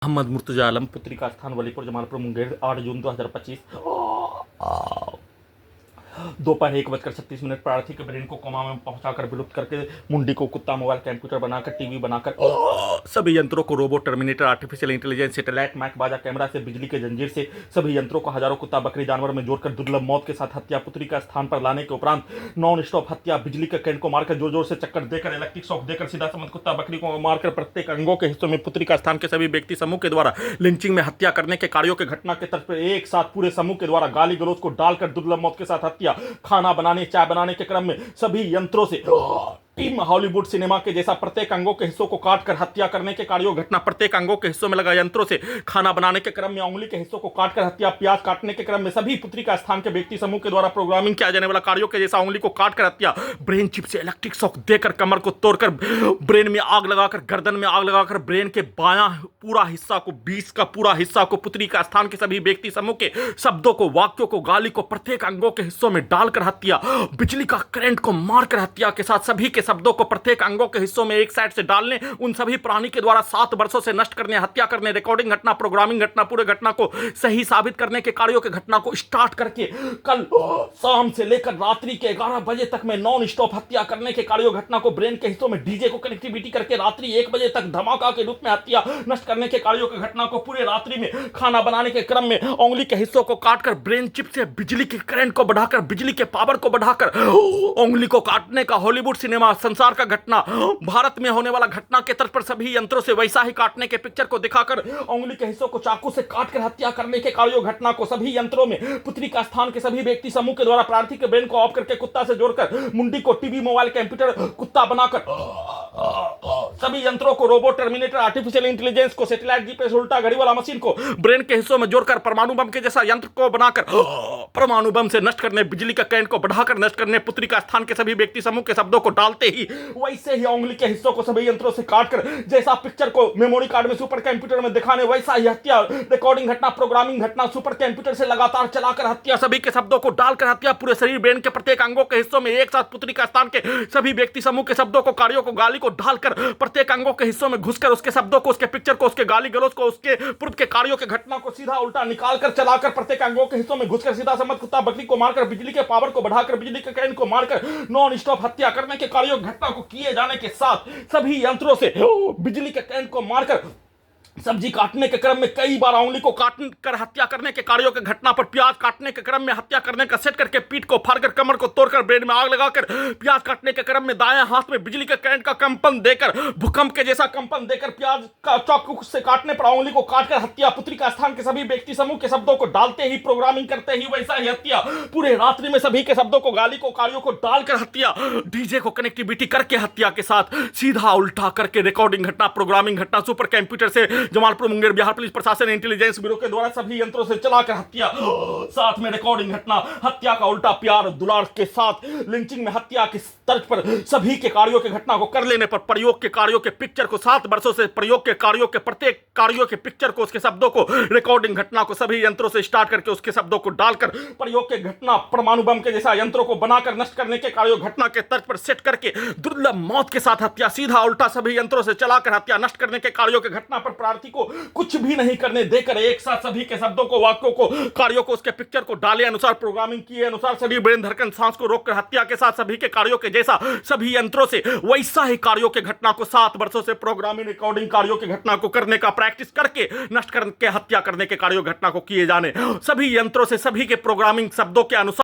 मोहम्मद मुर्तजा आलम, पुत्री का स्थान वलीपुर, जमालपुर, मुंगेर, 8 जून 2025। दोपहर 1:36 प्रार्थी के ब्रेन को कोमा में पहुंचाकर विलुप्त करके मुंडी को कुत्ता, मोबाइल, कंप्यूटर बनाकर, टीवी बनाकर, सभी यंत्रों को robot, terminator, artificial intelligence, satellite, मैक, बाजा, कैमरा से, बिजली के जंजीर से सभी यंत्रों को हजारों कुत्ता, बकरी, जानवर में जोड़कर दुर्लभ मौत के साथ हत्या, पुत्री का स्थान पर लाने के उपरांत नॉन स्टॉप हत्या, बिजली के करंट को मारकर, जोर जोर से चक्कर देकर, इलेक्ट्रिक शॉक देकर, सीधा समझ कुत्ता, बकरी को मारकर प्रत्येक अंगों के हिस्सों में पुत्री का स्थान के सभी व्यक्ति समूह के द्वारा लिंचिंग में हत्या करने के कार्यों के घटना के तर्ज पर एक साथ पूरे समूह के द्वारा गाली गलौज को डालकर दुर्लभ मौत के साथ हत्या, खाना बनाने, चाय बनाने के क्रम में सभी यंत्रों से टीम हॉलीवुड सिनेमा के जैसा प्रत्येक अंगों के हिस्सों को काटकर हत्या करने के कार्यों घटना, प्रत्येक अंगों के हिस्सों में लगा यंत्रों से खाना बनाने के क्रम में उंगली के हिस्सों को काटकर हत्या, प्याज काटने के क्रम में सभी पुत्री का स्थान के व्यक्ति समूह के द्वारा प्रोग्रामिंग किया जाने वाला कार्यों के जैसा उंगली को काटकर हत्या, ब्रेन चिप से इलेक्ट्रिक शॉक देकर कमर को तोड़कर ब्रेन में आग लगाकर, गर्दन में आग लगाकर ब्रेन के बायां पूरा हिस्सा को, 20 का पूरा हिस्सा को, पुत्री का स्थान के सभी व्यक्ति समूह के शब्दों को, वाक्यों को, गाली को प्रत्येक अंगों के हिस्सों में डालकर हत्या, बिजली का करंट को मारकर हत्या के साथ सभी के शब्दों को प्रत्येक अंगों के हिस्सों में एक साइड से डालने, उन सभी प्राणी के द्वारा 7 वर्षों से नष्ट करने, हत्या करने, रिकॉर्डिंग घटना, प्रोग्रामिंग घटना, पूरे घटना को सही साबित करने के कार्यों के घटना को स्टार्ट करके कल शाम से लेकर रात्रि के 11 बजे तक में नॉन स्टॉप हत्या करने के कार्यों घटना को ब्रेन के हिस्सों में डीजे को कनेक्टिविटी करके रात्रि 1 बजे तक धमाका के रूप में हत्या नष्ट करने के कार्यों की घटना को पूरे रात्रि में खाना बनाने के क्रम में उंगली के हिस्सों को काटकर ब्रेन चिप से बिजली के करंट को बढ़ाकर, बिजली के पावर को बढ़ाकर उंगली को काटने का हॉलीवुड सिनेमा संसार का घटना, भारत में होने वाला घटना के तर्ज पर सभी यंत्रों से वैसा ही काटने के पिक्चर को दिखाकर उंगली के हिस्सों को चाकू से काटकर हत्या करने के कार्यों घटना को सभी यंत्रों में पुत्री का स्थान के सभी व्यक्ति समूह के द्वारा प्रार्थी के ब्रेन को ऑफ करके कुत्ता से जोड़कर मुंडी को टीवी, मोबाइल, कंप्यूटर, कुत्ता बनाकर सभी यंत्रों को रोबोट, टर्मिनेटर, आर्टिफिशियल इंटेलिजेंस को, सैटेलाइट, जीपीएस, उल्टा घड़ी वाला मशीन को ब्रेन के हिस्सों में जोड़कर परमाणु बम के जैसा यंत्र को बनाकर परमाणु बम से नष्ट करने, बिजली का करंट को बढ़ाकर नष्ट करने, पुत्री का स्थान के सभी व्यक्ति समूह के शब्दों को डालते ही वैसे ही उंगली के हिस्सों को सभी यंत्रों से काटकर जैसा पिक्चर को मेमोरी कार्ड में, सुपर कंप्यूटर में दिखाने, वैसा ही हत्या, रिकॉर्डिंग घटना, प्रोग्रामिंग घटना, सुपर कंप्यूटर से लगातार चलाकर हत्या, सभी के शब्दों को डालकर हत्या, पूरे शरीर, ब्रेन के प्रत्येक अंगों के हिस्सों में एक साथ पुत्री का स्थान के सभी व्यक्ति समूह के शब्दों को, कार्यों को, गाली को डालकर प्रत्येक अंगों के हिस्सों में घुसकर उसके शब्दों को, उसके पिक्चर को, उसके गाली गलौज को, उसके पूर्व के कार्यों के घटना को सीधा उल्टा निकालकर चलाकर प्रत्येक अंगों के हिस्सों में घुसकर सीधा समझ कुत्ता, बकरी को मारकर, बिजली के पावर को बढ़ाकर, बिजली के करंट को मारकर नॉन स्टॉप हत्या करने के कार्यों घटना को किए जाने के साथ सभी यंत्रों से बिजली के करंट को मारकर सब्जी काटने के क्रम में कई बार उंगली को काट कर हत्या करने के कार्यों के घटना पर प्याज काटने के क्रम में हत्या करने का सेट करके पीठ को फाड़कर, कमर को तोड़कर, ब्रेन में आग लगाकर, प्याज काटने के क्रम में दाएं हाथ में बिजली के करंट का कंपन देकर, भूकंप के जैसा कंपन देकर प्याज का चाकू से काटने पर उंगली को काटकर हत्या, पुत्री का स्थान के सभी व्यक्ति समूह के शब्दों को डालते ही, प्रोग्रामिंग करते ही वैसा ही हत्या, पूरे रात्रि में सभी के शब्दों को, गाली को, कार्यों को डालकर हत्या, डीजे को कनेक्टिविटी करके हत्या के साथ सीधा उल्टा करके रिकॉर्डिंग घटना, प्रोग्रामिंग घटना, सुपर कंप्यूटर से जमालपुर, मुंगेर, बिहार पुलिस प्रशासन, इंटेलिजेंस ब्यूरो के द्वारा सभी यंत्रों से चलाकर हत्या, साथ में रिकॉर्डिंग घटना, हत्या का उल्टा प्यार दुलार के साथ लिंचिंग में हत्या की तर्ज पर सभी के कार्यों की घटना को कर लेने पर प्रयोग के कार्यों के पिक्चर को, 7 वर्षों से प्रयोग के कार्यों के प्रत्येक कार्यों के पिक्चर को, उसके शब्दों को, रिकॉर्डिंग घटना को सभी यंत्रों से स्टार्ट करके उसके शब्दों को डालकर प्रयोग के घटना, परमाणु बम के जैसा यंत्रों को बनाकर नष्ट करने के कार्यों घटना के तर्ज पर सेट करके दुर्लभ मौत के साथ हत्या, सीधा उल्टा सभी यंत्रों से चलाकर हत्या, नष्ट करने के कार्यों के घटना पर प्रार्थी को कुछ भी नहीं करने देकर एक साथ सभी के शब्दों को, वाक्यों को, कार्यों को, उसके पिक्चर को डाले अनुसार, प्रोग्रामिंग किए अनुसार सभी ब्रेन धड़कन, सांस को रोककर हत्या के साथ सभी के कार्यों के जैसा सभी यंत्रों से वैसा ही कार्यों के घटना को 7 वर्षों से प्रोग्रामिंग, रिकॉर्डिंग कार्यों की घटना को करने का प्रैक्टिस करके नष्ट करके हत्या करने के कार्यों घटना को किए जाने, सभी यंत्रों से सभी के प्रोग्रामिंग शब्दों के अनुसार